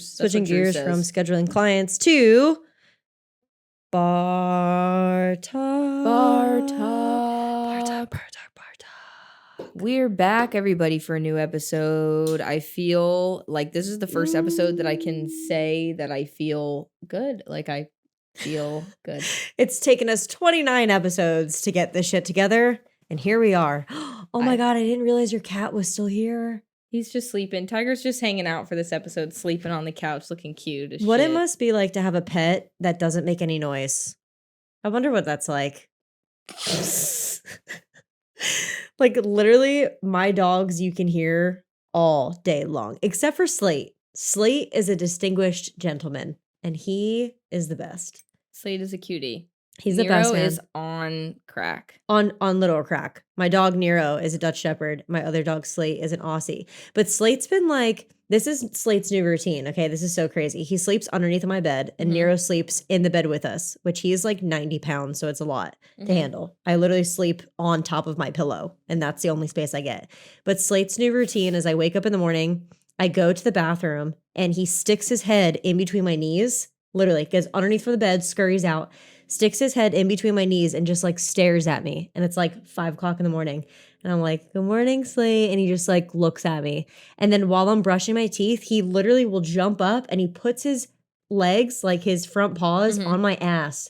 Switching gears from scheduling clients to BarTalk. We're back, everybody, for a new episode. I feel like this is the first episode that I can say that I feel good. Like, I feel good. It's taken us 29 episodes to get this shit together, and here we are. Oh my God, I didn't realize your cat was still here. He's just sleeping. Tiger's just hanging out for this episode, sleeping on the couch, looking cute as What shit. it must be like to have a pet that doesn't make any noise. I wonder what that's like. Like, literally, my dogs you can hear all day long, except for Slate. Slate is a distinguished gentleman, and he is the best. Slate is a cutie. He's the best, man. Nero is on crack. On little crack. My dog Nero is a Dutch Shepherd. My other dog Slate is an Aussie. But Slate's been like, this is Slate's new routine, okay? This is so crazy. He sleeps underneath my bed, and Nero sleeps in the bed with us, which he's like 90 pounds, so it's a lot to handle. I literally sleep on top of my pillow, and that's the only space I get. But Slate's new routine is I wake up in the morning, I go to the bathroom, and he sticks his head in between my knees, literally, goes underneath from the bed, scurries out, sticks his head in between my knees and just like stares at me. And it's like 5 o'clock in the morning. And I'm like, good morning, Slate. And he just like looks at me. And then while I'm brushing my teeth, he literally will jump up and he puts his legs, like his front paws on my ass.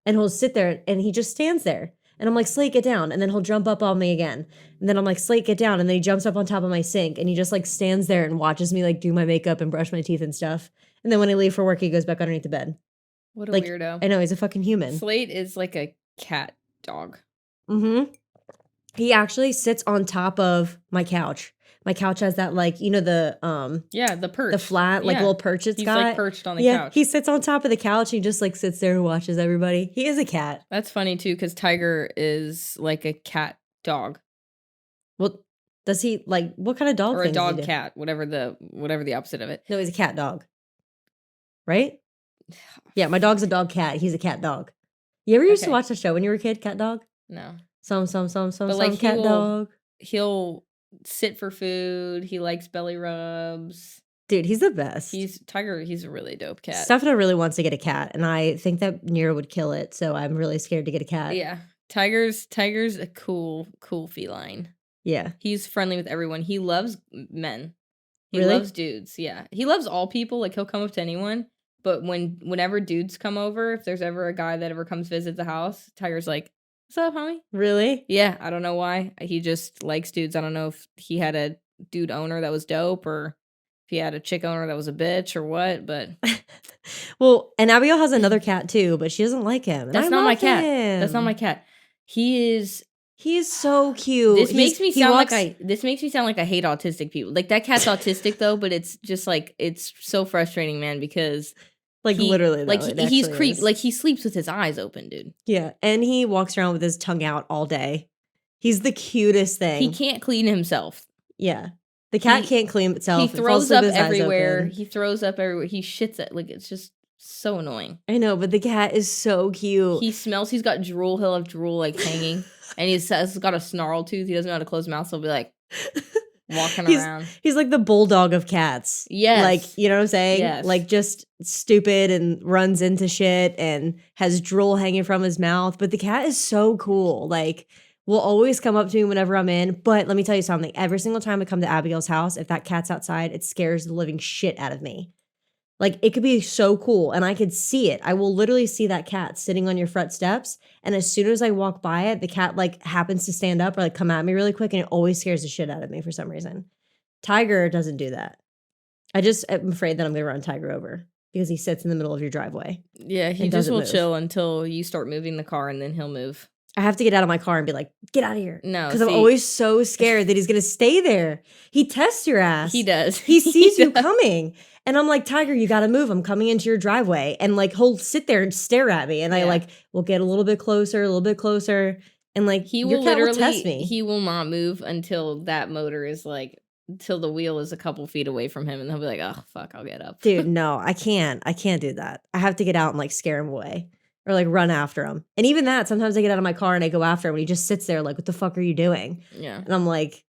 And he'll sit there and he just stands there. And I'm like, Slate, get down. And then he'll jump up on me again. And then I'm like, Slate, get down. And then he jumps up on top of my sink and he just like stands there and watches me like do my makeup and brush my teeth and stuff. And then when I leave for work, he goes back underneath the bed. What a like, weirdo. I know, he's a fucking human. Slate is like a cat dog. He actually sits on top of my couch. My couch has that, like, you know, the the perch. The flat, like, little perch it's got. He's like perched on the couch. He sits on top of the couch. He just like sits there and watches everybody. He is a cat. That's funny too, because Tiger is like a cat dog. Well, does he like what kind of dog? Or a dog cat, whatever the opposite of it. No, he's a cat dog. Right? Yeah, my dog's a dog cat. He's a cat dog. You ever used to watch the show when you were a kid, Cat Dog? No. Some cat dog. He'll sit for food. He likes belly rubs. Dude, he's the best. Tiger, he's a really dope cat. Stefano really wants to get a cat, and I think that Nero would kill it, so I'm really scared to get a cat. Yeah. Tiger's a cool feline. Yeah. He's friendly with everyone. He loves men. He really? loves dudes, yeah. He loves all people. Like, he'll come up to anyone. But whenever dudes come over, if there's ever a guy that ever comes visit the house, Tiger's like, what's up, homie? Really? Yeah, I don't know why. He just likes dudes. I don't know if he had a dude owner that was dope or if he had a chick owner that was a bitch or what, but... Well, and Abigail has another cat too, but she doesn't like him. That's not my cat. That's not my cat. He's so cute. This makes me sound like I hate autistic people. Like, that cat's autistic though, but it's just like, it's so frustrating, man, because... Like, literally, though, like he's creep. Like, he sleeps with his eyes open, dude. Yeah, and he walks around with his tongue out all day. He's the cutest thing. He can't clean himself. Yeah, the cat can't clean itself. He throws up everywhere. He throws up everywhere. He shits it. Like, it's just so annoying. I know, but the cat is so cute. He smells. He's got drool. He'll have drool like hanging, and he's got a snarl tooth. He doesn't know how to close his mouth, so he'll be like. Walking around. He's like the bulldog of cats. Yes. Like, you know what I'm saying? Yes. Like, just stupid and runs into shit and has drool hanging from his mouth. But the cat is so cool. Like, will always come up to me whenever I'm in. But let me tell you something. Every single time I come to Abigail's house, if that cat's outside, it scares the living shit out of me. Like, it could be so cool and I could see it. I will literally see that cat sitting on your front steps. And as soon as I walk by it, the cat like happens to stand up or like come at me really quick. And it always scares the shit out of me for some reason. Tiger doesn't do that. I just am afraid that I'm going to run Tiger over because he sits in the middle of your driveway. Yeah, he just will chill until you start moving the car and then he'll move. I have to get out of my car and be like, get out of here. No, because I'm always so scared that he's going to stay there. He tests your ass. He does. He sees you coming. And I'm like, Tiger, you got to move. I'm coming into your driveway. And like, he'll sit there and stare at me. And I like, will get a little bit closer. And like, your cat will test me. He will not move until that motor is like, until the wheel is a couple feet away from him. And he'll be like, oh, fuck, I'll get up. Dude, no, I can't do that. I have to get out and like scare him away. Or like run after him. And even that, sometimes I get out of my car and I go after him and he just sits there like, what the fuck are you doing? Yeah. And I'm like,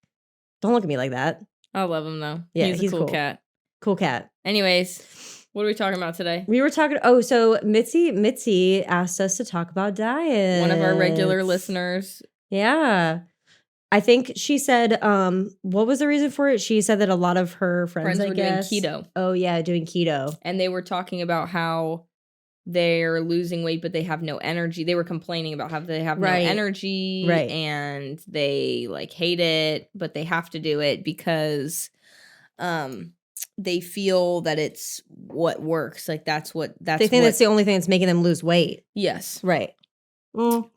don't look at me like that. I love him though. Yeah, he's a cool cat. Cool cat. Anyways, what are we talking about today? We were talking. So Mitzi asked us to talk about diet. One of our regular listeners. Yeah. I think she said, what was the reason for it? She said that a lot of her friends were doing keto. Oh, yeah, doing keto. And they were talking about how they're losing weight, but they have no energy. They were complaining about how they have no energy. Right. And they like hate it, but they have to do it because they feel that it's what works. Like they think that's the only thing that's making them lose weight. Yes. Right. Well,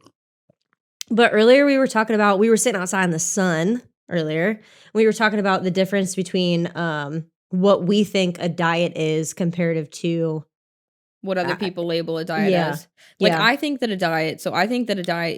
but earlier we were sitting outside in the sun earlier. We were talking about the difference between what we think a diet is comparative to what other people label a diet as. Like I think that a diet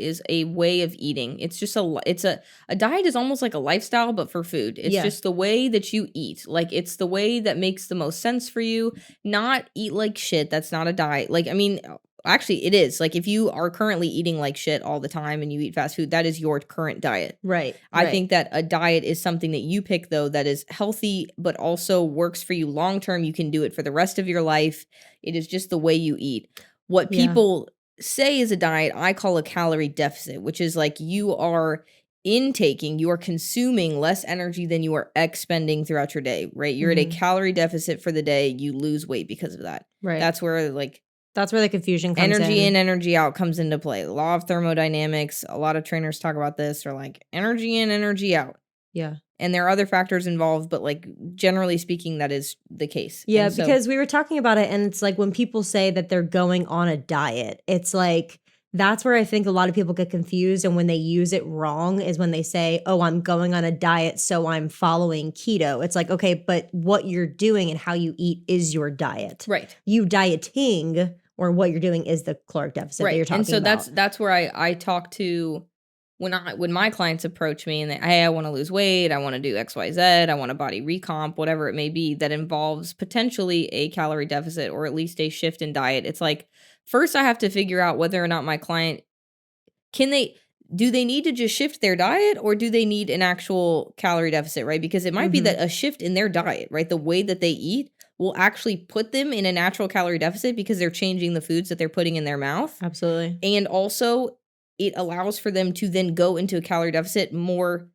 is a way of eating. It's just a diet is almost like a lifestyle, but for food. It's just the way that you eat. Like it's the way that makes the most sense for you. Not eat like shit. That's not a diet. Like, I mean, actually it is. Like if you are currently eating like shit all the time and you eat fast food, that is your current diet. Right. I think that a diet is something that you pick though that is healthy but also works for you long term. You can do it for the rest of your life. It is just the way you eat. What people say is a diet, I call a calorie deficit, which is like you are consuming less energy than you are expending throughout your day, right? You're at a calorie deficit for the day. You lose weight because of that. Right. That's where the confusion comes in. Energy in, energy out comes into play. The law of thermodynamics, a lot of trainers talk about this, are like energy in, energy out. Yeah. And there are other factors involved, but like generally speaking, that is the case. Yeah, because we were talking about it and it's like when people say that they're going on a diet, it's like that's where I think a lot of people get confused. And when they use it wrong is when they say, oh, I'm going on a diet, so I'm following keto. It's like, okay, but what you're doing and how you eat is your diet. Right. You dieting or what you're doing is the caloric deficit that you're talking about. And so that's where I talk to when my clients approach me and they, hey, I want to lose weight, I want to do XYZ, I want a body recomp, whatever it may be, that involves potentially a calorie deficit or at least a shift in diet. It's like, first I have to figure out whether or not my client, do they need to just shift their diet or do they need an actual calorie deficit, right? Because it might be that a shift in their diet, right? The way that they eat will actually put them in a natural calorie deficit because they're changing the foods that they're putting in their mouth. Absolutely. And also it allows for them to then go into a calorie deficit more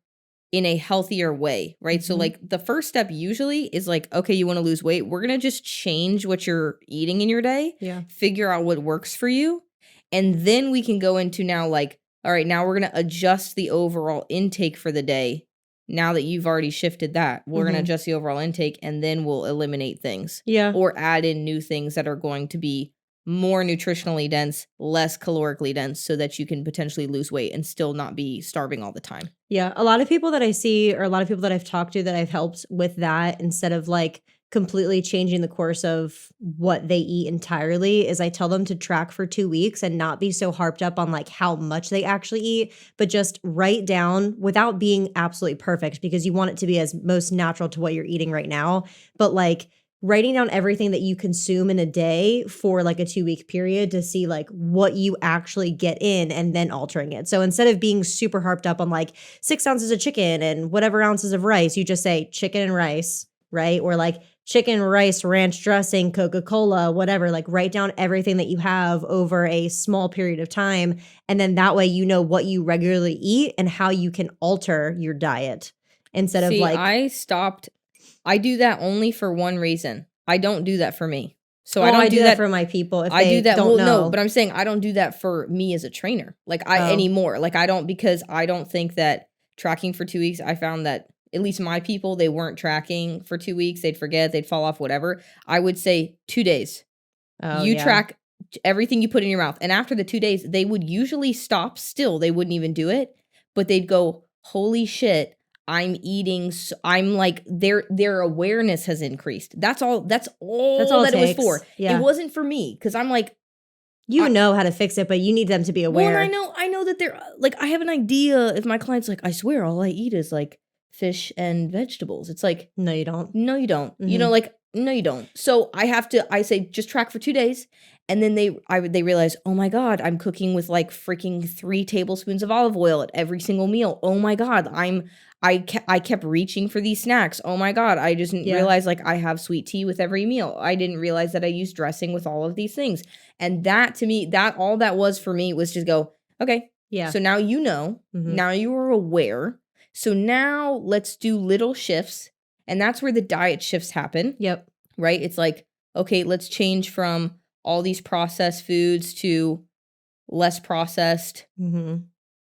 in a healthier way, right? So like the first step usually is like, okay, you want to lose weight. We're going to just change what you're eating in your day. Yeah. Figure out what works for you. And then we can go into now like, all right, now we're going to adjust the overall intake for the day. Now that you've already shifted that, we're going to adjust the overall intake and then we'll eliminate things. Yeah. Or add in new things that are going to be more nutritionally dense, less calorically dense, so that you can potentially lose weight and still not be starving all the time. Yeah. A lot of people that I see or a lot of people that I've talked to that I've helped with that instead of like completely changing the course of what they eat entirely is I tell them to track for 2 weeks and not be so harped up on like how much they actually eat, but just write down without being absolutely perfect because you want it to be as most natural to what you're eating right now. But like writing down everything that you consume in a day for like a 2-week period to see like what you actually get in and then altering it. So instead of being super harped up on like 6 ounces of chicken and whatever ounces of rice, you just say chicken and rice, right? Or like chicken, rice, ranch dressing, Coca-Cola, whatever, like write down everything that you have over a small period of time. And then that way, you know what you regularly eat and how you can alter your diet instead of like, I do that only for one reason. I don't do that for me. So I don't do that for my people. If I do that. Don't know. No, but I'm saying I don't do that for me as a trainer. Like anymore. Like I don't, because I don't think that tracking for 2 weeks, I found that at least my people, they weren't tracking for 2 weeks. They'd forget, they'd fall off, whatever. I would say 2 days. Track everything you put in your mouth. And after the 2 days, they would usually stop still. They wouldn't even do it, but they'd go, holy shit. I'm eating. I'm like their awareness has increased. That's all that it was for. Yeah. It wasn't for me because I'm like, you know how to fix it, but you need them to be aware. Well, I know that they're like, I have an idea. If my client's like, I swear, all I eat is like fish and vegetables. It's like, no, you don't. No, you don't. You know, like, no, you don't. So I say just track for 2 days. And then they realized, oh my God, I'm cooking with like freaking 3 tablespoons of olive oil at every single meal. Oh my God, I kept reaching for these snacks. Oh my God, I just didn't realize like I have sweet tea with every meal. I didn't realize that I use dressing with all of these things. And that to me, that all that was for me was just go, okay, so now you know, now you are aware. So now let's do little shifts. And that's where the diet shifts happen. Yep. Right? It's like, okay, let's change from all these processed foods to less processed,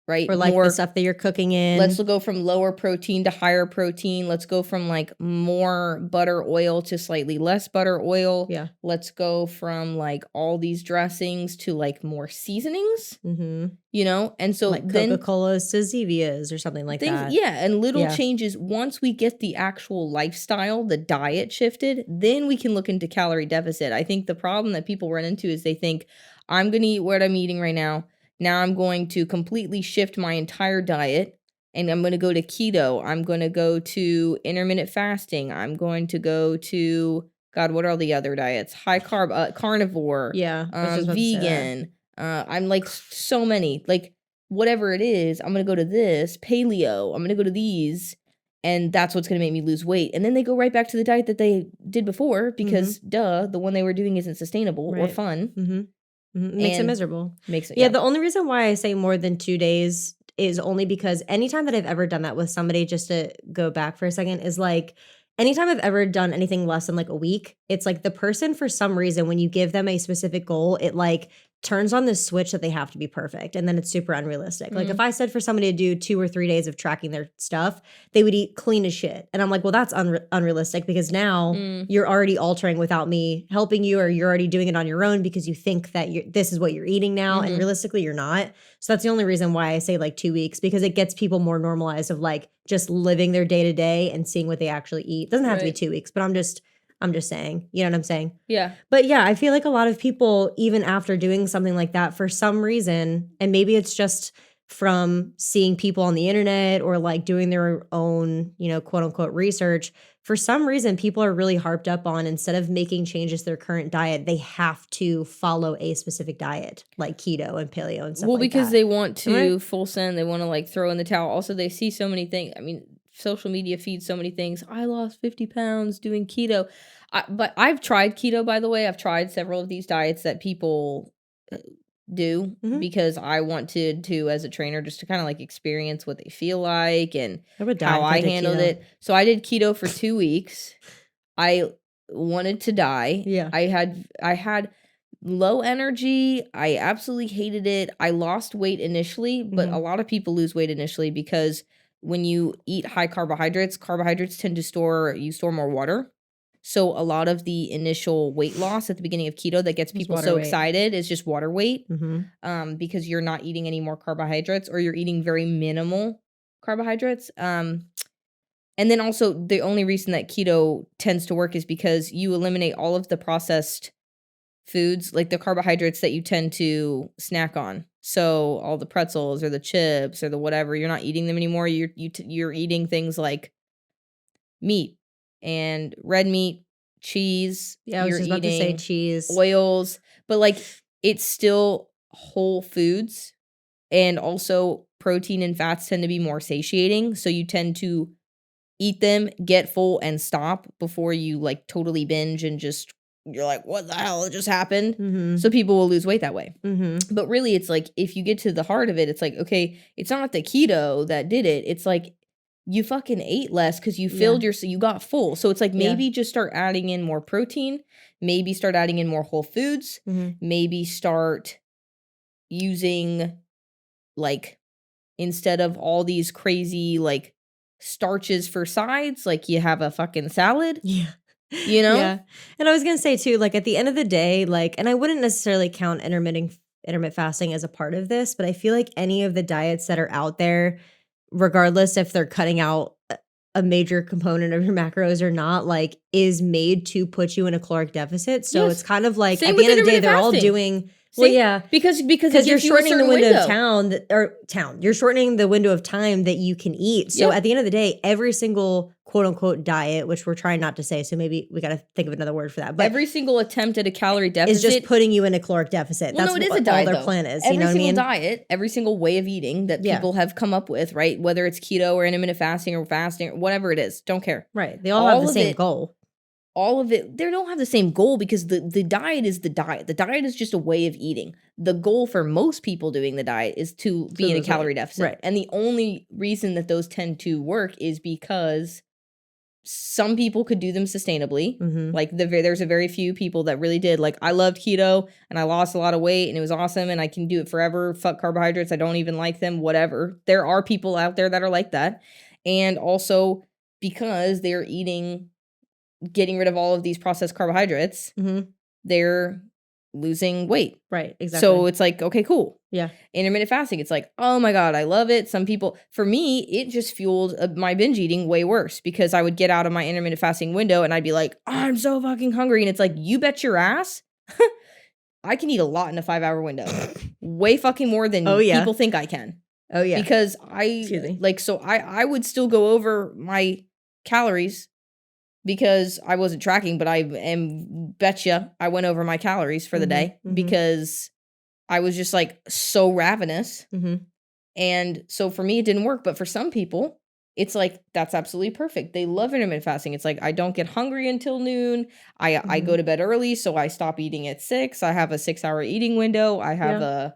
right? Or like the stuff that you're cooking in. Let's go from lower protein to higher protein. Let's go from like more butter oil to slightly less butter oil. Yeah. Let's go from like all these dressings to like more seasonings, you know? And so like then Coca-Cola's to Zevia's or something like that. Yeah. And little changes. Once we get the actual lifestyle, the diet shifted, then we can look into calorie deficit. I think the problem that people run into is they think, I'm going to eat what I'm eating right now. Now I'm going to completely shift my entire diet and I'm going to go to keto. I'm going to go to intermittent fasting. I'm going to go to, God, what are all the other diets? High carb, carnivore, vegan. I'm like so many, like whatever it is, I'm going to go to this, paleo. I'm going to go to these. And that's what's going to make me lose weight. And then they go right back to the diet that they did before because the one they were doing isn't sustainable or fun. Makes it miserable. Makes it, the only reason why I say more than 2 days is only because anytime that I've ever done that with somebody, just to go back for a second, is like anytime I've ever done anything less than like a week, it's like the person, for some reason, when you give them a specific goal, it like turns on this switch that they have to be perfect. And then it's super unrealistic. Like if I said for somebody to do 2 or 3 days of tracking their stuff, they would eat clean as shit. And I'm like, well, that's unrealistic because now you're already altering without me helping you, or you're already doing it on your own because you think that this is what you're eating now. And realistically, you're not. So that's the only reason why I say like 2 weeks, because it gets people more normalized of like just living their day to day and seeing what they actually eat. It doesn't have to be 2 weeks, but I'm just saying, you know what I'm saying? Yeah. But yeah, I feel like a lot of people, even after doing something like that, for some reason, and maybe it's just from seeing people on the internet or like doing their own, you know, quote unquote research, for some reason, people are really harped up on, instead of making changes to their current diet, they have to follow a specific diet like keto and paleo and stuff like that. Well, because they want to full send, they want to like throw in the towel. Also, they see so many things. I mean, social media feeds so many things. I lost 50 pounds doing keto. But I've tried keto, by the way. I've tried several of these diets that people do because I wanted to, as a trainer, just to kind of like experience what they feel like and how I handled it. So I did keto for 2 weeks. I wanted to die. Yeah. I had low energy. I absolutely hated it. I lost weight initially, but a lot of people lose weight initially because when you eat high carbohydrates tend to store more water. So a lot of the initial weight loss at the beginning of keto that gets people so excited is just water weight, because you're not eating any more carbohydrates, or you're eating very minimal carbohydrates. And then also the only reason that keto tends to work is because you eliminate all of the processed foods, like the carbohydrates that you tend to snack on. So all the pretzels or the chips or the whatever, you're not eating them anymore. You're eating things like meat and red meat, cheese. Yeah, I was just about to say cheese, oils, but like it's still whole foods, and also protein and fats tend to be more satiating. So you tend to eat them, get full, and stop before you like totally binge and just you're like, what the hell just happened? So people will lose weight that way. But really, it's like if you get to the heart of it, it's like, okay, it's not the keto that did it. It's like you fucking ate less because you filled you got full. So it's like maybe just start adding in more protein, maybe start adding in more whole foods, maybe start using like, instead of all these crazy like starches for sides, like you have a fucking salad. Yeah. You know? Yeah. And I was going to say too, like at the end of the day, like, and I wouldn't necessarily count intermittent fasting as a part of this, but I feel like any of the diets that are out there, regardless if they're cutting out a major component of your macros or not, like is made to put you in a caloric deficit. So it's kind of like at the end of the day, they're all doing Well, yeah, because you're shortening the window of town. You're shortening the window of time that you can eat. So at the end of the day, every single quote unquote diet, which we're trying not to say, so maybe we got to think of another word for that. But every single attempt at a calorie deficit is just putting you in a caloric deficit. Well, That's no, it is what a diet, all their though. plan is. Every you know what single I mean? diet, every single way of eating that people have come up with, right? Whether it's keto or intermittent fasting or fasting or whatever it is, don't care. Right. They all have the same goal. All of it, they don't have the same goal because the diet is the diet. The diet is just a way of eating. The goal for most people doing the diet is to be in a calorie deficit. Right. And the only reason that those tend to work is because some people could do them sustainably. Like there's a very few people that really did. Like I loved keto and I lost a lot of weight and it was awesome and I can do it forever. Fuck carbohydrates. I don't even like them, whatever. There are people out there that are like that. And also because they're getting rid of all of these processed carbohydrates, they're losing weight. Right, exactly. So it's like, okay, cool. Yeah. Intermittent fasting, it's like, oh my God, I love it. Some people, for me, it just fueled my binge eating way worse because I would get out of my intermittent fasting window and I'd be like, oh, I'm so fucking hungry. And it's like, you bet your ass. I can eat a lot in a 5-hour window. Way fucking more than people think I can. Oh yeah. Because I would still go over my calories because I wasn't tracking, but I betcha I went over my calories for the day because I was just like so ravenous. And so for me, it didn't work. But for some people, it's like, that's absolutely perfect. They love intermittent fasting. It's like, I don't get hungry until noon. I go to bed early, so I stop eating at 6. I have a 6-hour eating window. I have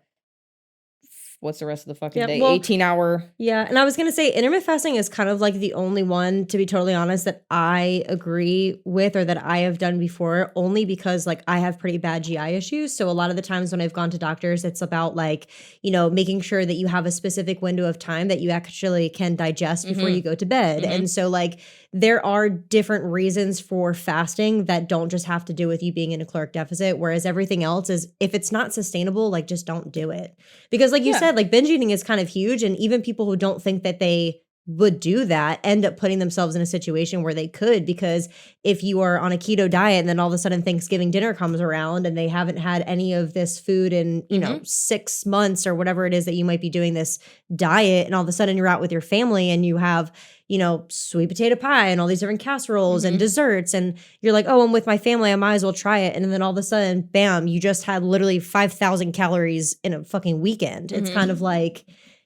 what's the rest of the fucking day? 18-hour. Yeah. And I was going to say intermittent fasting is kind of like the only one, to be totally honest, that I agree with or that I have done before, only because like I have pretty bad GI issues. So a lot of the times when I've gone to doctors, it's about like, you know, making sure that you have a specific window of time that you actually can digest before you go to bed. And so like there are different reasons for fasting that don't just have to do with you being in a caloric deficit. Whereas everything else is, if it's not sustainable, like just don't do it. Because like you said, like binge eating is kind of huge. And even people who don't think that they would do that end up putting themselves in a situation where they could, because if you are on a keto diet and then all of a sudden Thanksgiving dinner comes around and they haven't had any of this food in, you know, 6 months or whatever it is that you might be doing this diet, and all of a sudden you're out with your family and you have, you know, sweet potato pie and all these different casseroles and desserts, and you're like, oh, I'm with my family, I might as well try it. And then all of a sudden, bam, you just had literally 5,000 calories in a fucking weekend. It's kind of like,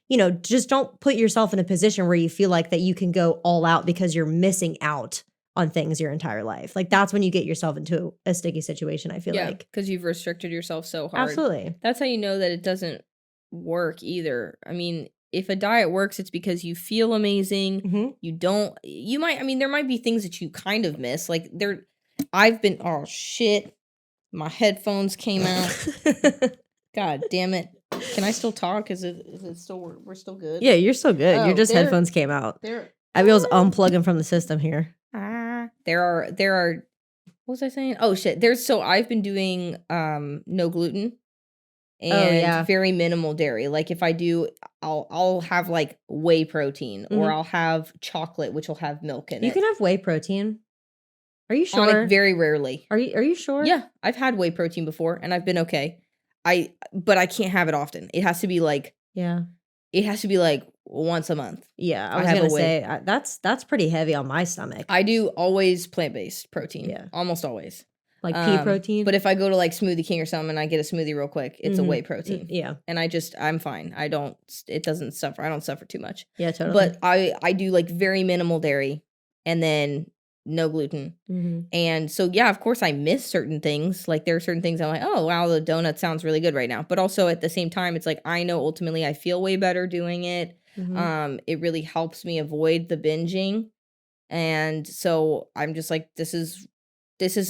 you know, just don't put yourself in a position where you feel like that you can go all out because you're missing out on things your entire life. Like that's when you get yourself into a sticky situation, I feel like. Because you've restricted yourself so hard. Absolutely. That's how you know that it doesn't work either. I mean, if a diet works, it's because you feel amazing. There might be things that you kind of miss. Like oh shit, my headphones came out. God damn it. Can I still talk? Is it still, we're still good? Yeah, you're still good. Your just headphones came out. I was unplugging from the system here. There are, what was I saying? Oh shit. I've been doing no gluten and very minimal dairy. Like if I do, I'll have like whey protein or I'll have chocolate, which will have milk in it. You can have whey protein. Are you sure? Very rarely. Are you sure? Yeah, I've had whey protein before and I've been okay. But I can't have it often. It has to be like once a month. Yeah, I was gonna say that's pretty heavy on my stomach. I do always plant-based protein. Yeah, almost always. Like pea protein. But if I go to like Smoothie King or something and I get a smoothie real quick, it's a whey protein. Yeah, and I'm fine. It doesn't suffer. I don't suffer too much. Yeah, totally. But I do like very minimal dairy and then no gluten. And so, yeah, of course I miss certain things. Like there are certain things I'm like, oh, wow, the donut sounds really good right now. But also at the same time, it's like, I know ultimately I feel way better doing it. It really helps me avoid the binging. And so I'm just like, this is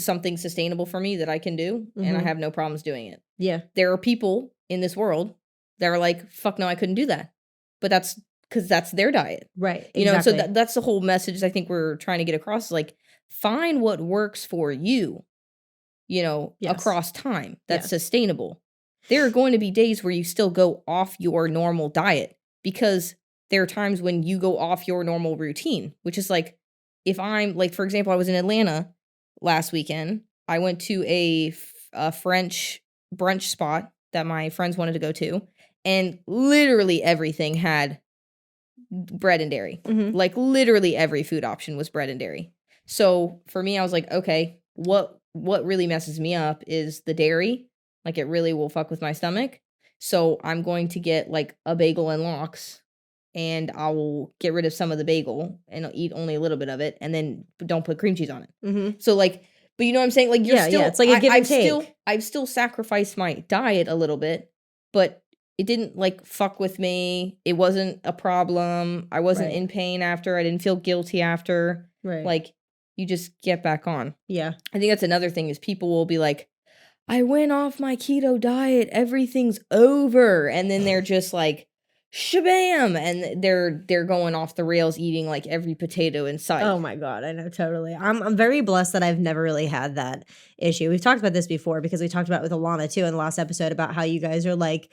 something sustainable for me that I can do. And I have no problems doing it. Yeah. There are people in this world that are like, fuck no, I couldn't do that. But that's because that's their diet. Right. You know, so that's the whole message I think we're trying to get across is like, find what works for you, you know, across time that's sustainable. There are going to be days where you still go off your normal diet because there are times when you go off your normal routine, which is like, if I'm like, for example, I was in Atlanta last weekend. I went to a French brunch spot that my friends wanted to go to, and literally everything had bread and dairy. Like literally every food option was bread and dairy. So for me, I was like, okay, what really messes me up is the dairy. Like it really will fuck with my stomach. So I'm going to get like a bagel and lox, and I will get rid of some of the bagel and I'll eat only a little bit of it, and then don't put cream cheese on it. So like, but you know what I'm saying? Like you're still, it's like a give and take. I've still sacrificed my diet a little bit, but it didn't like fuck with me. It wasn't a problem. I wasn't in pain after. I didn't feel guilty after. Like you just get back on. Yeah. I think that's another thing is people will be like, I went off my keto diet. Everything's over. And then they're just like, shabam. And they're going off the rails eating like every potato in sight. Oh my God. I know. Totally. I'm very blessed that I've never really had that issue. We've talked about this before because we talked about it with Alana too in the last episode about how you guys are like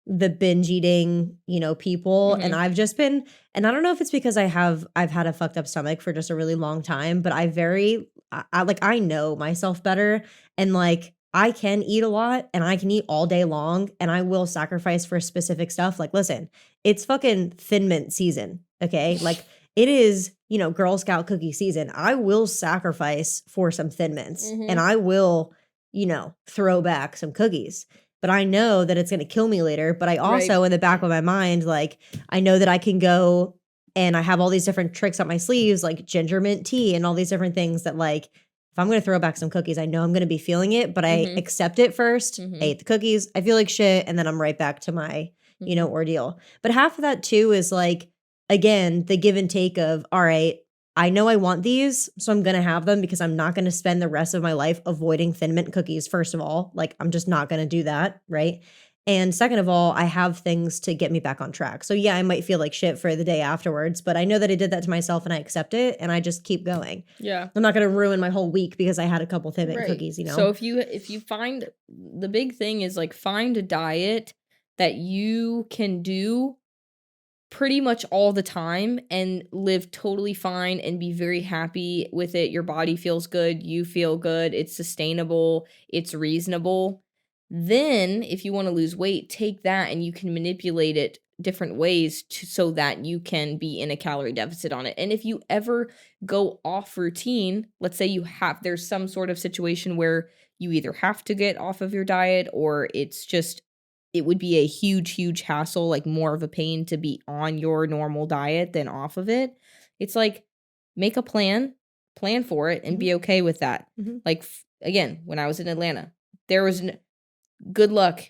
the binge eating, you know, people. And I've just been, and I don't know if it's because I've had a fucked up stomach for just a really long time, but I know myself better, and like I can eat a lot and I can eat all day long and I will sacrifice for specific stuff. Like, listen, it's fucking Thin Mint season. Okay. Like it is, you know, Girl Scout cookie season. I will sacrifice for some Thin Mints and I will, you know, throw back some cookies. But I know that it's going to kill me later. But I also, in the back of my mind, like, I know that I can go and I have all these different tricks up my sleeves, like ginger mint tea and all these different things that, like, if I'm going to throw back some cookies, I know I'm going to be feeling it, but I accept it first. I ate the cookies. I feel like shit. And then I'm right back to my, you know, ordeal. But half of that, too, is like, again, the give and take of, all right, I know I want these, so I'm going to have them because I'm not going to spend the rest of my life avoiding Thin Mint cookies, first of all. Like, I'm just not going to do that, right? And second of all, I have things to get me back on track. So yeah, I might feel like shit for the day afterwards, but I know that I did that to myself and I accept it and I just keep going. Yeah. I'm not going to ruin my whole week because I had a couple Thin Mint cookies, you know? So if you find, the big thing is like find a diet that you can do pretty much all the time and live totally fine and be very happy with it. Your body feels good, you feel good, it's sustainable, it's reasonable. Then if you want to lose weight, take that and you can manipulate it different ways so that you can be in a calorie deficit on it. And if you ever go off routine, let's say there's some sort of situation where you either have to get off of your diet or it would be a huge hassle, like more of a pain to be on your normal diet than off of it. It's like, make a plan for it and be okay with that. Like, again, when I was in Atlanta, there was good luck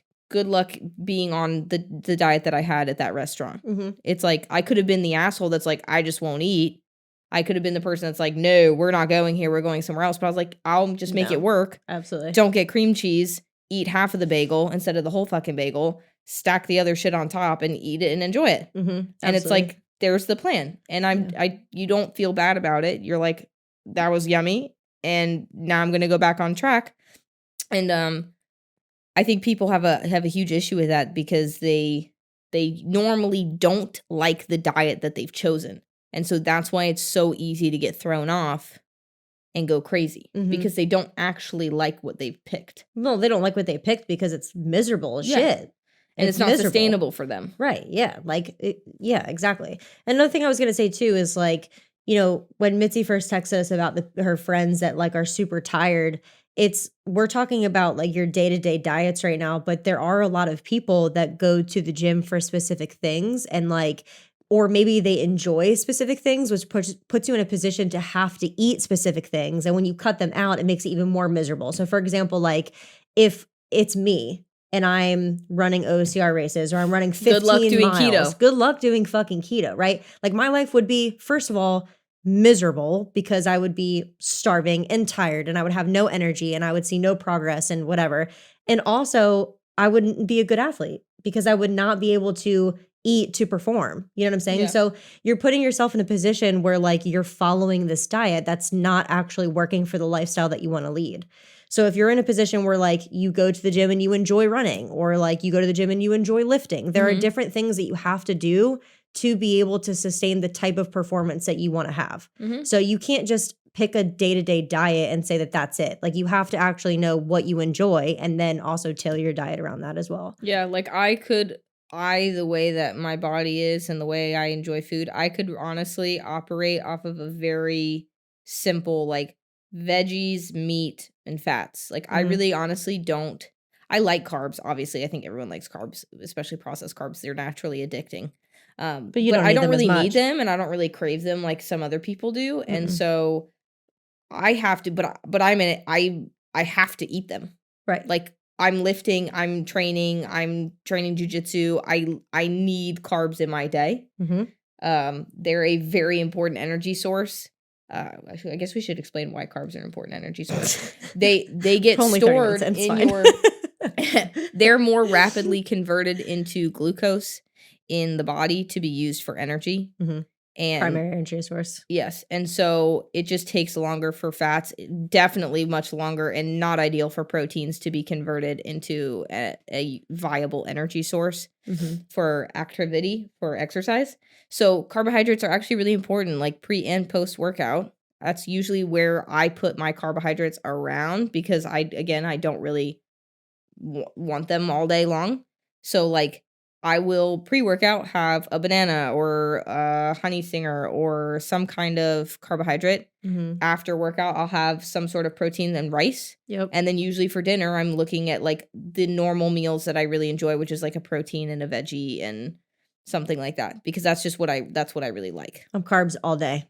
being on the diet that I had at that restaurant. It's like, I could have been the asshole that's like, I just won't eat. I could have been the person that's like, no, we're not going here, we're going somewhere else. But I was like, I'll just make it work. Absolutely. Don't get cream cheese. Eat half of the bagel instead of the whole fucking bagel, stack the other shit on top and eat it and enjoy it. And it's like, there's the plan. And you don't feel bad about it. You're like, that was yummy. And now I'm going to go back on track. And, I think people have a huge issue with that because they normally don't like the diet that they've chosen. And so that's why it's so easy to get thrown off and go crazy because they don't actually like what they've picked. No, they don't like what they picked because it's miserable as shit. And it's not sustainable for them. Right. Yeah. Like, yeah, exactly. Another thing I was going to say too is like, you know, when Mitzi first texted us about her friends that like are super tired, we're talking about like your day-to-day diets right now, but there are a lot of people that go to the gym for specific things and like, or maybe they enjoy specific things, which puts you in a position to have to eat specific things. And when you cut them out, it makes it even more miserable. So for example, like if it's me and I'm running OCR races or I'm running 15 miles. Good luck doing keto. Good luck doing fucking keto, right? Like my life would be, first of all, miserable because I would be starving and tired and I would have no energy and I would see no progress and whatever. And also I wouldn't be a good athlete because I would not be able to eat to perform. You know what I'm saying? Yeah. So you're putting yourself in a position where like you're following this diet that's not actually working for the lifestyle that you want to lead. So if you're in a position where like you go to the gym and you enjoy running or like you go to the gym and you enjoy lifting, there are different things that you have to do to be able to sustain the type of performance that you want to have. So you can't just pick a day-to-day diet and say that that's it. Like, you have to actually know what you enjoy and then also tailor your diet around that as well. Yeah, like the way that my body is and the way I enjoy food, I could honestly operate off of a very simple, like, veggies, meat, and fats. Like, I really honestly don't. I like carbs, obviously. I think everyone likes carbs, especially processed carbs. They're naturally addicting. But I don't really need them, and I don't really crave them like some other people do. And so I have to, but I'm in it. I have to eat them. Right. Like, I'm lifting, I'm training jujitsu. I need carbs in my day. They're a very important energy source. I guess we should explain why carbs are an important energy source. They get stored in your. They're more rapidly converted into glucose in the body to be used for energy. And primary energy source. Yes. And so it just takes longer for fats, definitely much longer, and not ideal for proteins to be converted into a viable energy source for activity, for exercise. So carbohydrates are actually really important, like pre and post workout. That's usually where I put my carbohydrates around, because I don't really want them all day long. So like, I will pre-workout have a banana or a honey stinger or some kind of carbohydrate. After workout, I'll have some sort of protein and rice. And then usually for dinner, I'm looking at like the normal meals that I really enjoy, which is like a protein and a veggie and something like that, because that's what I really like. I'm carbs all day.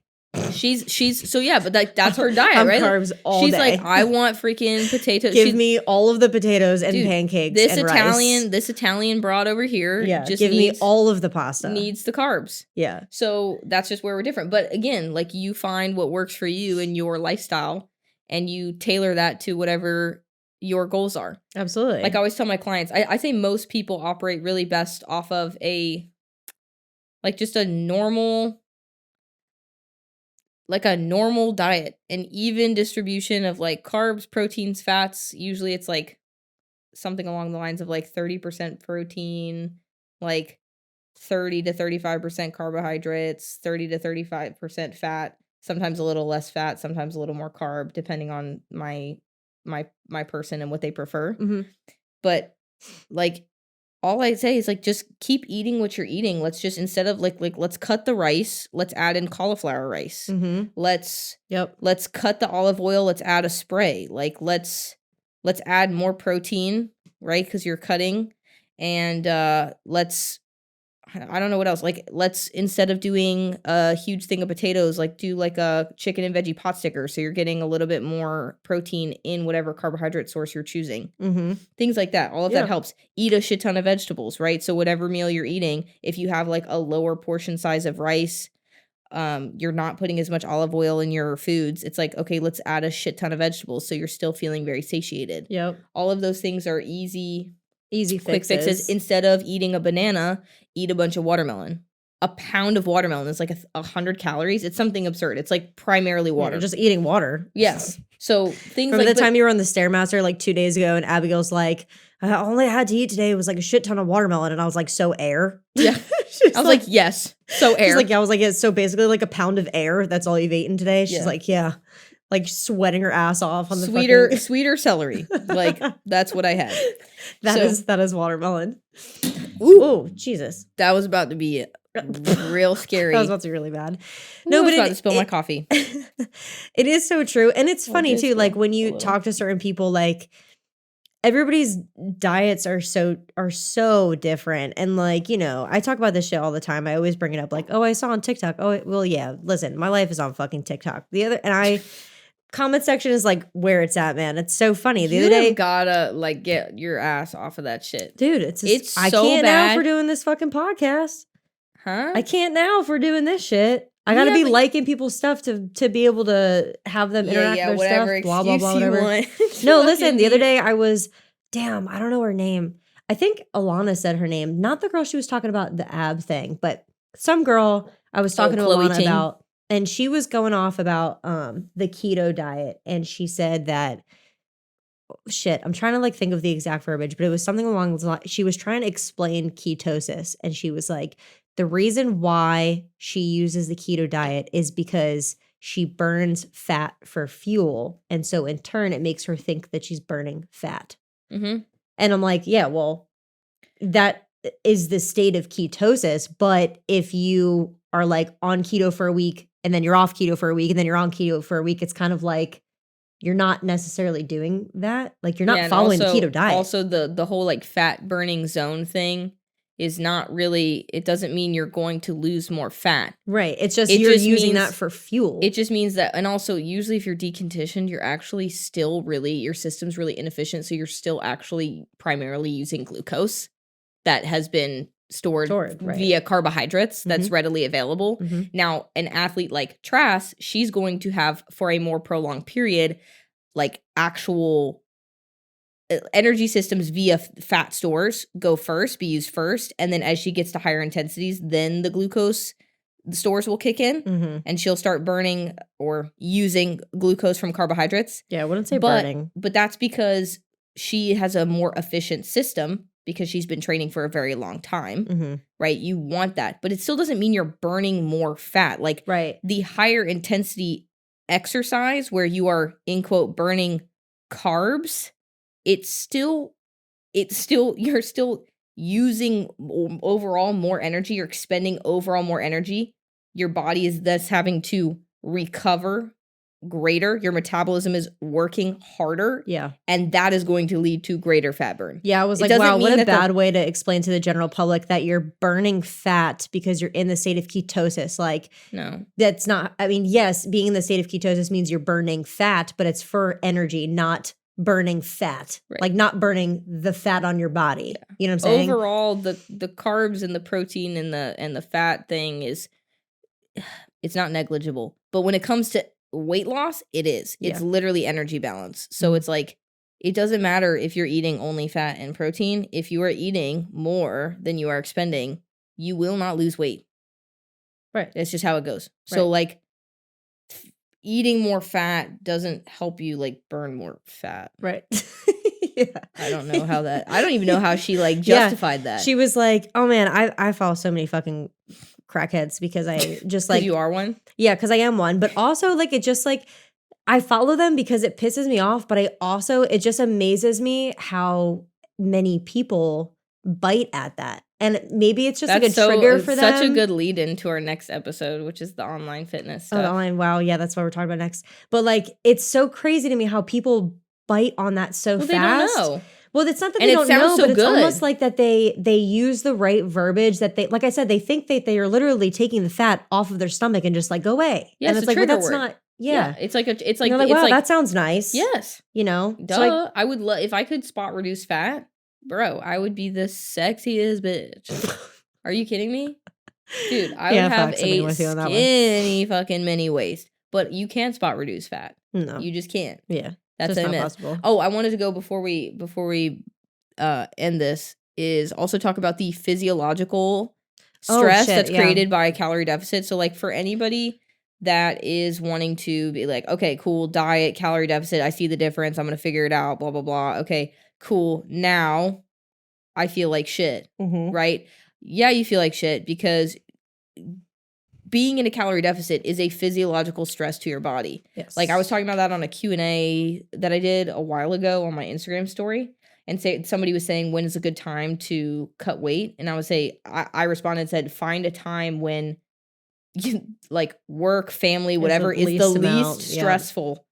She's so yeah, but that's her diet, I'm right? Carbs all She's day. Like, I want freaking potatoes. Give me all of the potatoes and pancakes. This and Italian, this Italian broad over here. Yeah, just give me all of the pasta. Needs the carbs. Yeah. So that's just where we're different. But again, like, you find what works for you and your lifestyle, and you tailor that to whatever your goals are. Absolutely. Like I always tell my clients, I say most people operate really best off of just a normal diet, an even distribution of like carbs, proteins, fats. Usually it's like something along the lines of like 30% protein, like 30 to 35% carbohydrates, 30 to 35% fat, sometimes a little less fat, sometimes a little more carb, depending on my person and what they prefer. But like, all I say is like, just keep eating what you're eating. Let's just, instead of like let's cut the rice, let's add in cauliflower rice. Let's cut the olive oil. Let's add a spray. Like, let's add more protein, right? Because you're cutting, and I don't know what else. Like, let's, instead of doing a huge thing of potatoes, like do like a chicken and veggie pot sticker. So you're getting a little bit more protein in whatever carbohydrate source you're choosing. Things like that. All of that helps. Eat a shit ton of vegetables, right? So whatever meal you're eating, if you have like a lower portion size of rice, you're not putting as much olive oil in your foods. It's like, okay, let's add a shit ton of vegetables. So you're still feeling very satiated. All of those things are quick fixes. Instead of eating a banana, eat a bunch of watermelon. A pound of watermelon is like 100 calories. It's something absurd. It's like primarily water. You're just eating water. Yes. So things Remember the time you were on the Stairmaster like 2 days ago, and Abigail's like, all I had to eat today was like a shit ton of watermelon, and I was like, so air? Yeah. I was like, yes, so air. She's like, yeah. I was like, yeah, so basically like a pound of air. That's all you've eaten today. She's like, yeah. Like sweating her ass off on the sweeter celery. Like, that's what I had. That is watermelon. Ooh, Jesus. That was about to be real scary. That was about to be really bad. No, but I was about to spill my coffee. It is so true. And it's funny too, like when you talk to certain people, like everybody's diets are so different. And like, you know, I talk about this shit all the time. I always bring it up like, oh, I saw on TikTok. Oh, well, yeah, listen, my life is on fucking TikTok. Comment section is like where it's at, man. It's so funny. The other day, gotta like get your ass off of that shit, dude. I can't now for doing this fucking podcast. Huh? I can't now for doing this shit. I gotta be liking people's stuff to be able to have them interact with their stuff. Blah blah blah. Whatever. No, listen. The other day I was, I don't know her name. I think Alana said her name. Not the girl she was talking about the ab thing, but some girl I was talking to Alana about. And she was going off about the keto diet. And she said that, I'm trying to like think of the exact verbiage, but it was something along those lines. She was trying to explain ketosis. And she was like, the reason why she uses the keto diet is because she burns fat for fuel. And so in turn, it makes her think that she's burning fat. Mm-hmm. And I'm like, yeah, well, that is the state of ketosis. But if you are like on keto for a week and then you're off keto for a week and then you're on keto for a week, it's kind of like you're not necessarily doing that. Like you're not following the keto diet. Also, the whole like fat burning zone thing is not really, it doesn't mean you're going to lose more fat. Right. It's just you're using that for fuel. It just means that, and also usually if you're deconditioned, you're actually still really, your system's really inefficient. So you're still actually primarily using glucose that has been stored via carbohydrates that's readily available. Now, an athlete like Trass, she's going to have, for a more prolonged period, like actual energy systems via fat stores be used first. And then as she gets to higher intensities, then the glucose stores will kick in and she'll start burning or using glucose from carbohydrates. Yeah, I wouldn't say burning. But that's because she has a more efficient system because she's been training for a very long time, right? You want that, but it still doesn't mean you're burning more fat. Like the higher intensity exercise where you are, in quote, burning carbs, you're still using overall more energy. You're expending overall more energy. Your body is thus having to recover greater. Your metabolism is working harder. Yeah. And that is going to lead to greater fat burn. Yeah, I was like, wow, what a bad way to explain to the general public that you're burning fat because you're in the state of ketosis. Like, no, that's not, I mean, yes, being in the state of ketosis means you're burning fat, but it's for energy, not burning fat. Like not burning the fat on your body. Yeah. You know what I'm saying? Overall, the carbs and the protein and the fat thing is, it's not negligible. But when it comes to weight loss, it is. It's literally energy balance. So it's like, it doesn't matter if you're eating only fat and protein. If you are eating more than you are expending, you will not lose weight. Right. That's just how it goes. So like eating more fat doesn't help you like burn more fat. Right. I don't know how that, I don't even know how she like justified that. She was like, oh man, I follow so many fucking crackheads because I just like. You are one? Yeah, because I am one. But also like, it just like, I follow them because it pisses me off. But it just amazes me how many people bite at that. And maybe it's just like a trigger for them. Such a good lead into our next episode, which is the online fitness stuff. Oh, the online. Wow. Yeah, that's what we're talking about next. But like, it's so crazy to me how people bite on that so fast. They don't know. Well, it's not that they don't know, but it's almost like that they use the right verbiage that they, like I said, they think that they are literally taking the fat off of their stomach and just like go away. Yeah, and it's like, well, that's not. Yeah. It's like wow, that sounds nice. Yes. You know? Duh. So I would love, if I could spot reduce fat, bro, I would be the sexiest bitch. Are you kidding me? Dude, I would have a skinny fucking mini waist. But you can't spot reduce fat. No. You just can't. Yeah. That's not possible. Oh, I wanted to go before we end this is also talk about the physiological stress that's created by a calorie deficit. So like for anybody that is wanting to be like, okay, cool, diet, calorie deficit, I see the difference, I'm going to figure it out, blah, blah, blah. Okay, cool. Now I feel like shit, right? Yeah, you feel like shit because being in a calorie deficit is a physiological stress to your body. Yes. Like I was talking about that on a Q&A that I did a while ago on my Instagram story. And somebody was saying, when is a good time to cut weight? And I would say, I responded and said, find a time when you like work, family, whatever is the least stressful,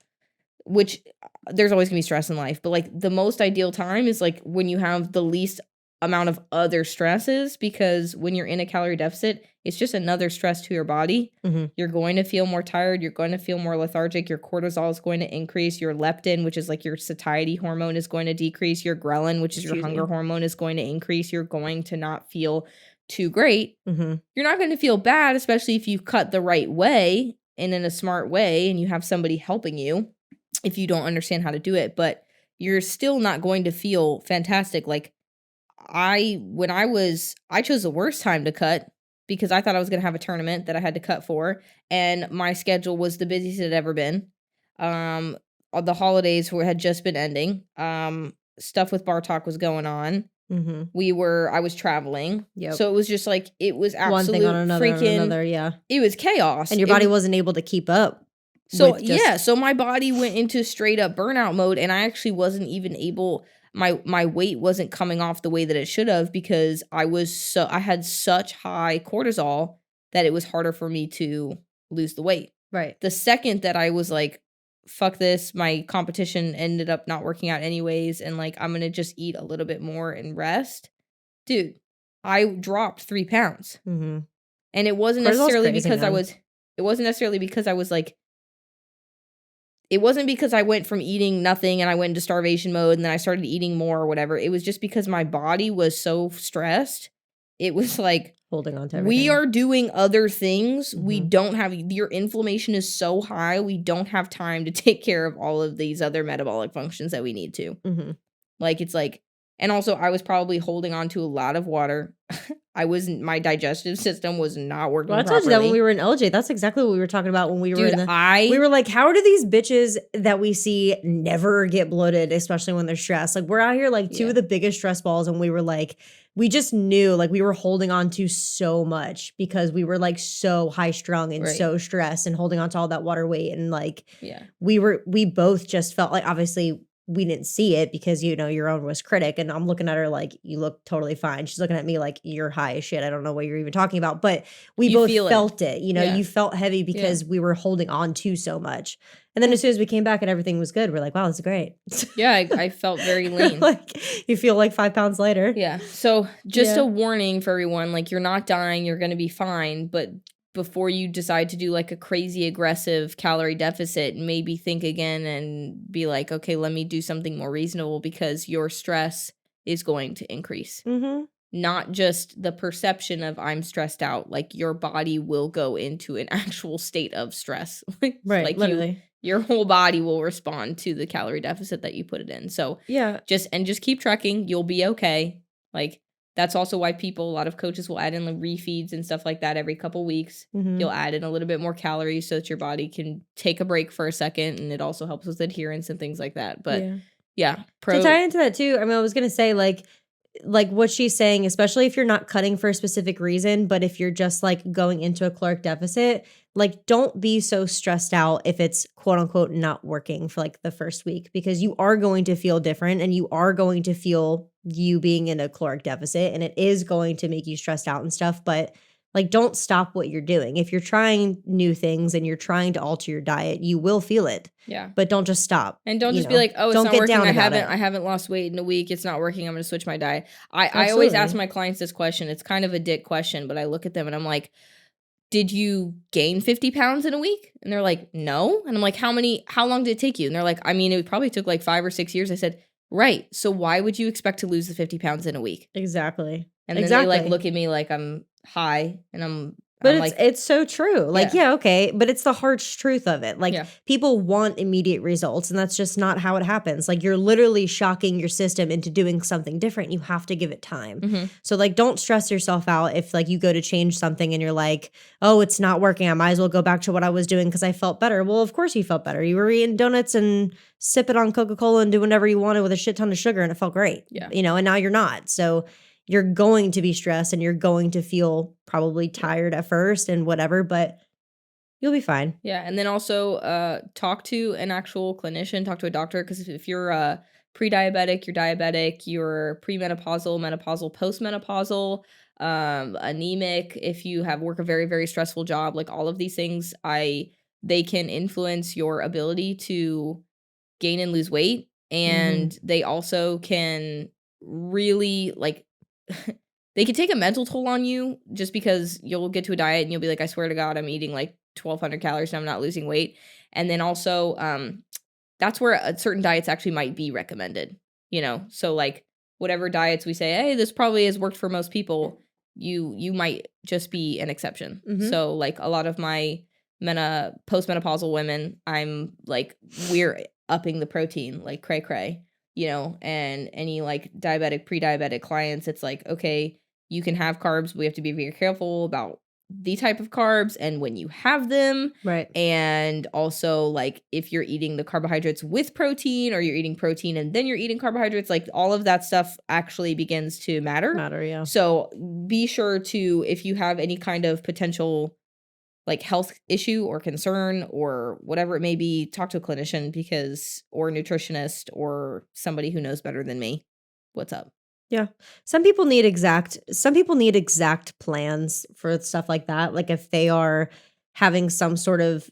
which there's always gonna be stress in life. But like the most ideal time is like when you have the least amount of other stresses, because when you're in a calorie deficit, it's just another stress to your body. You're going to feel more tired. You're going to feel more lethargic. Your cortisol is going to increase. Your leptin, which is like your satiety hormone, is going to decrease. Your ghrelin, which is your hunger hormone, is going to increase. You're going to not feel too great. You're not going to feel bad, especially if you cut the right way and in a smart way and you have somebody helping you if you don't understand how to do it. But you're still not going to feel fantastic. Like I chose the worst time to cut because I thought I was going to have a tournament that I had to cut for, and my schedule was the busiest it had ever been. The holidays had just been ending. Stuff with BarTalk was going on. I was traveling. So it was just like, it was absolute one thing on another, it was chaos. And your body wasn't able to keep up. So so my body went into straight up burnout mode, and I actually wasn't even able. My weight wasn't coming off the way that it should have because I had such high cortisol that it was harder for me to lose the weight. Right. The second that I was like, fuck this, my competition ended up not working out anyways, and like I'm gonna just eat a little bit more and rest, dude, I dropped 3 pounds. Mm-hmm. And it wasn't necessarily because it wasn't because I went from eating nothing and I went into starvation mode and then I started eating more or whatever. It was just because my body was so stressed. It was like, holding on to everything. We are doing other things. We don't have, your inflammation is so high. We don't have time to take care of all of these other metabolic functions that we need to. Like, it's like, and also I was probably holding on to a lot of water. My digestive system was not working properly. I told you that when we were in LJ. That's exactly what we were talking about when we were we were like, how do these bitches that we see never get bloated, especially when they're stressed? Like, we're out here like two of the biggest stress balls, and we were like, we just knew like we were holding on to so much because we were like so high strung and so stressed and holding on to all that water weight. And like, we both just felt like, obviously we didn't see it because, you know, your own worst critic. And I'm looking at her like, you look totally fine. She's looking at me like, you're high as shit. I don't know what you're even talking about. But we both felt it. You know, you felt heavy because we were holding on to so much. And then as soon as we came back and everything was good, we're like, wow, this is great. I felt very lean. Like, you feel like 5 pounds lighter. Yeah. So just a warning for everyone, like, you're not dying, you're going to be fine. But before you decide to do like a crazy aggressive calorie deficit, maybe think again and be like, okay, let me do something more reasonable because your stress is going to increase. Not just the perception of I'm stressed out, like your body will go into an actual state of stress. Like literally. Your whole body will respond to the calorie deficit that you put it in. So just keep trekking. You'll be okay. Like, that's also why a lot of coaches will add in like refeeds and stuff like that every couple weeks. You'll add in a little bit more calories so that your body can take a break for a second. And it also helps with adherence and things like that. But to tie into that too, I mean, I was going to say like what she's saying, especially if you're not cutting for a specific reason, but if you're just like going into a caloric deficit, like don't be so stressed out if it's quote unquote not working for like the first week, because you are going to feel different and you are going to feel you being in a caloric deficit and it is going to make you stressed out and stuff. But like, don't stop what you're doing. If you're trying new things and you're trying to alter your diet, you will feel it. Yeah. But don't just stop. And don't just be like, oh, it's not working. I haven't lost weight in a week. It's not working. I'm going to switch my diet. I always ask my clients this question. It's kind of a dick question, but I look at them and I'm like, did you gain 50 pounds in a week? And they're like, no. And I'm like, how long did it take you? And they're like, I mean, it probably took like 5 or 6 years. I said, right. So why would you expect to lose the 50 pounds in a week? Exactly. And then they like look at me like I'm high and but it's so true. Like, okay. But it's the harsh truth of it. Like people want immediate results and that's just not how it happens. Like you're literally shocking your system into doing something different. You have to give it time. So like, don't stress yourself out if like you go to change something and you're like, oh, it's not working. I might as well go back to what I was doing because I felt better. Well, of course you felt better. You were eating donuts and sipping on Coca-Cola and doing whatever you wanted with a shit ton of sugar and it felt great. You know, and now you're not. So you're going to be stressed and you're going to feel probably tired at first and whatever, but you'll be fine. Yeah. And then also talk to an actual clinician, talk to a doctor, because if you're pre-diabetic, you're diabetic, you're premenopausal, menopausal, postmenopausal, anemic, if you work a very, very stressful job, like all of these things, they can influence your ability to gain and lose weight. And they also can really like they can take a mental toll on you just because you'll get to a diet and you'll be like, I swear to God, I'm eating like 1,200 calories and I'm not losing weight. And then also that's where certain diets actually might be recommended, you know? So like whatever diets we say, hey, this probably has worked for most people, you might just be an exception. So like a lot of my postmenopausal women, I'm like, we're upping the protein like cray, you know, and any like diabetic, pre-diabetic clients, it's like, okay, you can have carbs, but we have to be very careful about the type of carbs and when you have them. Right. And also like if you're eating the carbohydrates with protein or you're eating protein and then you're eating carbohydrates, like all of that stuff actually begins to matter. Yeah. So be sure to, if you have any kind of potential like health issue or concern or whatever it may be, talk to a clinician or a nutritionist or somebody who knows better than me. What's up? Yeah. Some people need exact plans for stuff like that. Like if they are having some sort of,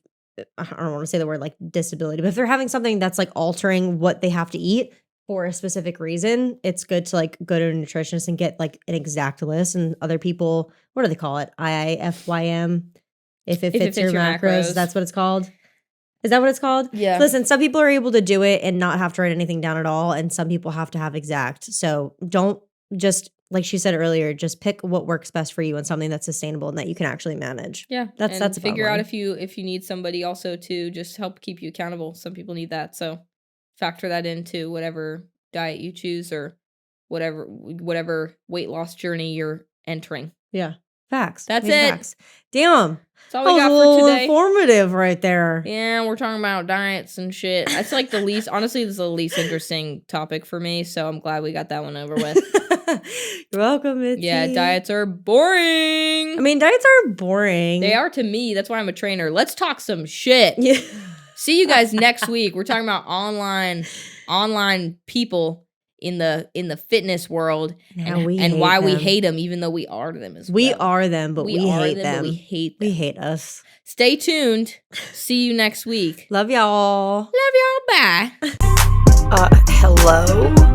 I don't want to say the word like disability, but if they're having something that's like altering what they have to eat for a specific reason, it's good to like go to a nutritionist and get like an exact list. And other people, what do they call it? IIFYM. If it fits your macros, that's what it's called. Is that what it's called? Yeah. Listen, some people are able to do it and not have to write anything down at all. And some people have to have exact. So don't just, like she said earlier, just pick what works best for you and something that's sustainable and that you can actually manage. Yeah. That's figure out if you need somebody also to just help keep you accountable. Some people need that. So factor that into whatever diet you choose or whatever weight loss journey you're entering. Yeah. Facts. That's it. Facts. Damn. That's all we got for today. Informative right there. Yeah, we're talking about diets and shit. That's like honestly, this is the least interesting topic for me, so I'm glad we got that one over with. You're welcome, Mitzi. Yeah, diets are boring. I mean, diets are boring. They are to me. That's why I'm a trainer. Let's talk some shit. Yeah. See you guys next week. We're talking about online people in the fitness world and why we hate them, even though we are them as well. We are them, but we hate them. But we hate them. We hate us. Stay tuned. See you next week. Love y'all. Love y'all. Bye. Hello?